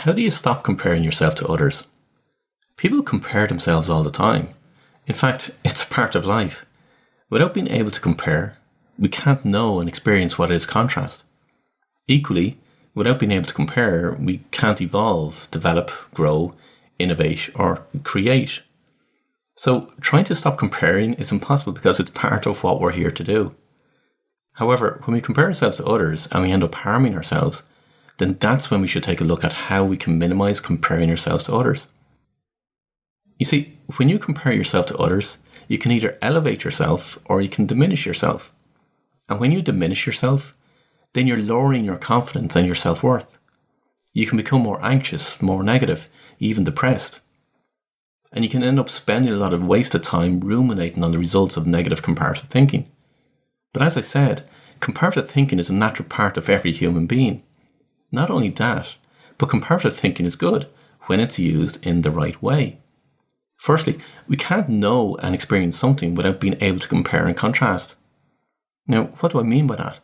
How do you stop comparing yourself to others? People compare themselves all the time. In fact, it's a part of life. Without being able to compare, we can't know and experience what is contrast. Equally, without being able to compare, we can't evolve, develop, grow, innovate, or create. So trying to stop comparing is impossible because it's part of what we're here to do. However, when we compare ourselves to others and we end up harming ourselves, then that's when we should take a look at how we can minimize comparing ourselves to others. You see, when you compare yourself to others, you can either elevate yourself or you can diminish yourself. And when you diminish yourself, then you're lowering your confidence and your self-worth. You can become more anxious, more negative, even depressed. And you can end up spending a lot of wasted time ruminating on the results of negative comparative thinking. But as I said, comparative thinking is a natural part of every human being. Not only that, but comparative thinking is good when it's used in the right way. Firstly, we can't know and experience something without being able to compare and contrast. Now, what do I mean by that?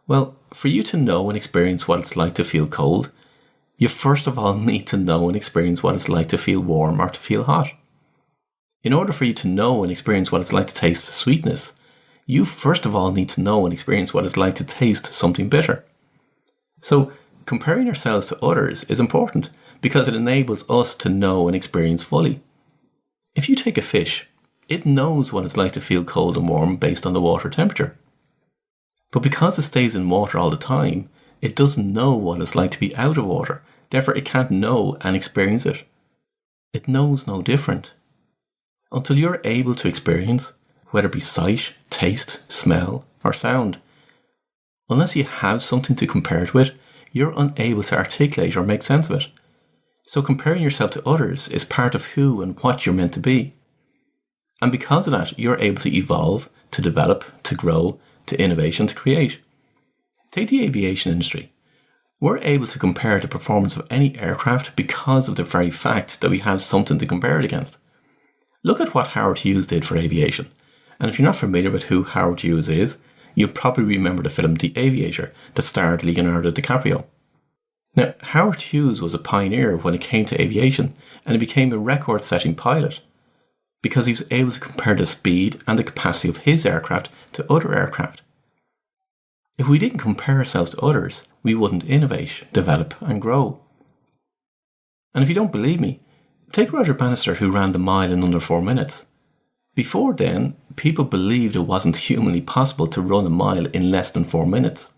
Well, for you to know and experience what it's like to feel cold, you first of all need to know and experience what it's like to feel warm or to feel hot. In order for you to know and experience what it's like to taste sweetness, you first of all need to know and experience what it's like to taste something bitter. So, comparing ourselves to others is important because it enables us to know and experience fully. If you take a fish, it knows what it's like to feel cold and warm based on the water temperature. But because it stays in water all the time, it doesn't know what it's like to be out of water. Therefore, it can't know and experience it. It knows no different. Until you're able to experience, whether it be sight, taste, smell, or sound, unless you have something to compare it with, you're unable to articulate or make sense of it. So comparing yourself to others is part of who and what you're meant to be. And because of that, you're able to evolve, to develop, to grow, to innovate, and to create. Take the aviation industry. We're able to compare the performance of any aircraft because of the very fact that we have something to compare it against. Look at what Howard Hughes did for aviation. And if you're not familiar with who Howard Hughes is, you'll probably remember the film The Aviator that starred Leonardo DiCaprio. Now, Howard Hughes was a pioneer when it came to aviation, and he became a record-setting pilot because he was able to compare the speed and the capacity of his aircraft to other aircraft. If we didn't compare ourselves to others, we wouldn't innovate, develop, and grow. And if you don't believe me, take Roger Bannister, who ran the mile in under 4 minutes. Before then, people believed it wasn't humanly possible to run a mile in less than 4 minutes.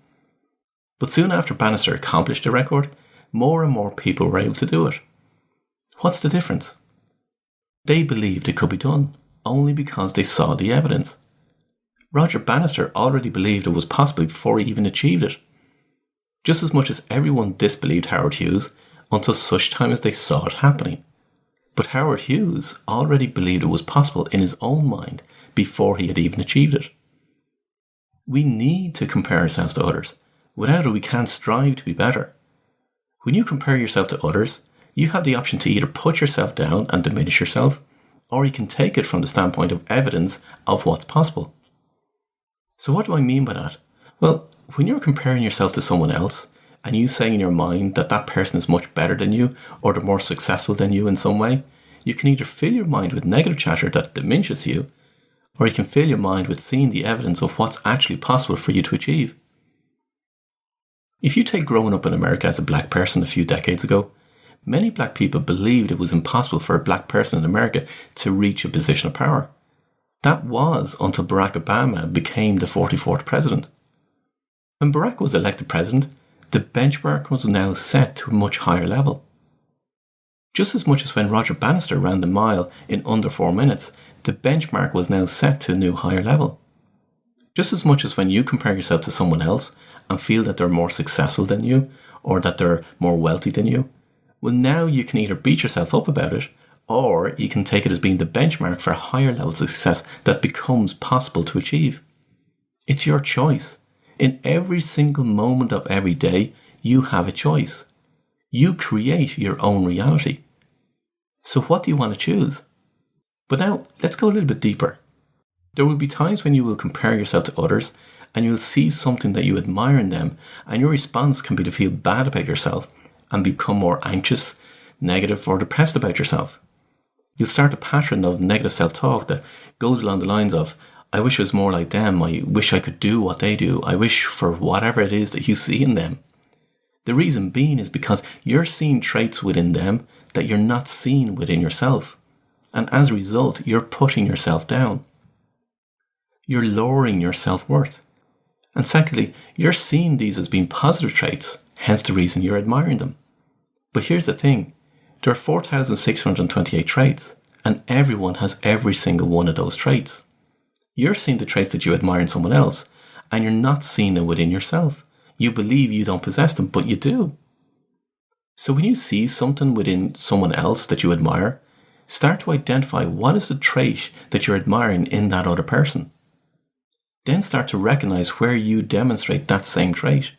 But soon after Bannister accomplished the record, more and more people were able to do it. What's the difference? They believed it could be done, only because they saw the evidence. Roger Bannister already believed it was possible before he even achieved it. Just as much as everyone disbelieved Howard Hughes until such time as they saw it happening. But Howard Hughes already believed it was possible in his own mind before he had even achieved it. We need to compare ourselves to others. Without it, we can't strive to be better. When you compare yourself to others, you have the option to either put yourself down and diminish yourself, or you can take it from the standpoint of evidence of what's possible. So what do I mean by that? Well, when you're comparing yourself to someone else, and you say in your mind that that person is much better than you, or they're more successful than you in some way, you can either fill your mind with negative chatter that diminishes you, or you can fill your mind with seeing the evidence of what's actually possible for you to achieve. If you take growing up in America as a black person a few decades ago, many black people believed it was impossible for a black person in America to reach a position of power. That was until Barack Obama became the 44th president. When Barack was elected president, the benchmark was now set to a much higher level. Just as much as when Roger Bannister ran the mile in under 4 minutes, the benchmark was now set to a new higher level. Just as much as when you compare yourself to someone else and feel that they're more successful than you, or that they're more wealthy than you, well, now you can either beat yourself up about it, or you can take it as being the benchmark for a higher level of success that becomes possible to achieve. It's your choice. In every single moment of every day, you have a choice. You create your own reality. So what do you want to choose? But now, let's go a little bit deeper. There will be times when you will compare yourself to others and you'll see something that you admire in them, and your response can be to feel bad about yourself and become more anxious, negative, or depressed about yourself. You'll start a pattern of negative self-talk that goes along the lines of, I wish I was more like them, I wish I could do what they do, I wish for whatever it is that you see in them. The reason being is because you're seeing traits within them that you're not seeing within yourself. And as a result, you're putting yourself down. You're lowering your self-worth. And secondly, you're seeing these as being positive traits, hence the reason you're admiring them. But here's the thing, there are 4,628 traits, and everyone has every single one of those traits. You're seeing the traits that you admire in someone else, and you're not seeing them within yourself. You believe you don't possess them, but you do. So when you see something within someone else that you admire, start to identify what is the trait that you're admiring in that other person. Then start to recognize where you demonstrate that same trait.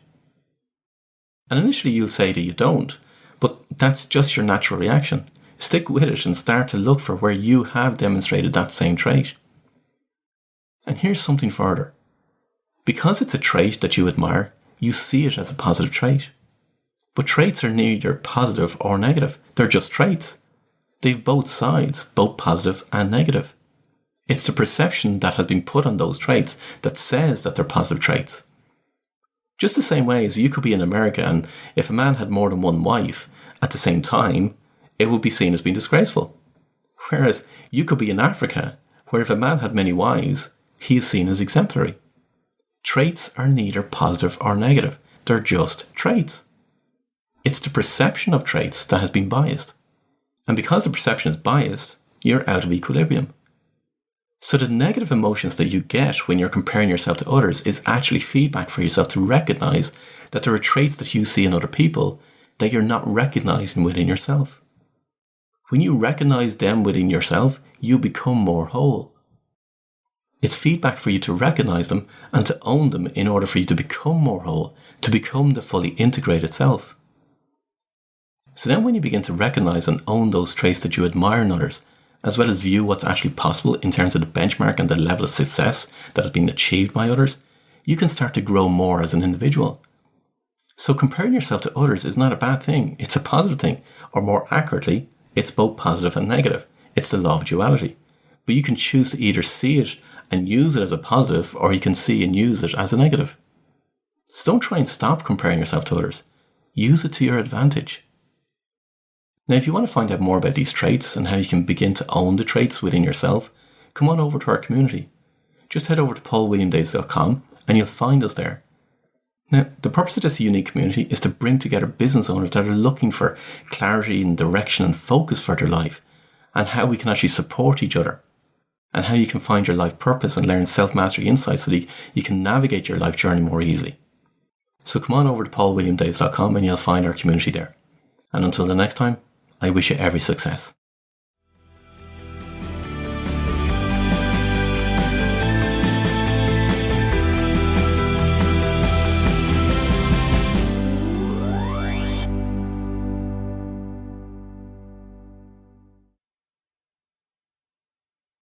And initially you'll say that you don't, but that's just your natural reaction. Stick with it and start to look for where you have demonstrated that same trait. And here's something further. Because it's a trait that you admire, you see it as a positive trait. But traits are neither positive or negative. They're just traits. They've both sides, both positive and negative. It's the perception that has been put on those traits that says that they're positive traits. Just the same way as you could be in America, and if a man had more than one wife at the same time, it would be seen as being disgraceful. Whereas you could be in Africa, where if a man had many wives, he is seen as exemplary. Traits are neither positive or negative. They're just traits. It's the perception of traits that has been biased. And because the perception is biased, you're out of equilibrium. So the negative emotions that you get when you're comparing yourself to others is actually feedback for yourself to recognize that there are traits that you see in other people that you're not recognizing within yourself. When you recognize them within yourself, you become more whole. It's feedback for you to recognize them and to own them in order for you to become more whole, to become the fully integrated self. So then when you begin to recognize and own those traits that you admire in others, as well as view what's actually possible in terms of the benchmark and the level of success that has been achieved by others, you can start to grow more as an individual. So comparing yourself to others is not a bad thing, it's a positive thing, or more accurately, it's both positive and negative. It's the law of duality. But you can choose to either see it and use it as a positive, or you can see and use it as a negative. So don't try and stop comparing yourself to others. Use it to your advantage. Now, if you want to find out more about these traits and how you can begin to own the traits within yourself, come on over to our community. Just head over to paulwilliamdaves.com and you'll find us there. Now, the purpose of this unique community is to bring together business owners that are looking for clarity and direction and focus for their life, and how we can actually support each other, and how you can find your life purpose and learn self-mastery insights so that you can navigate your life journey more easily. So come on over to paulwilliamdaves.com and you'll find our community there. And until the next time, I wish you every success.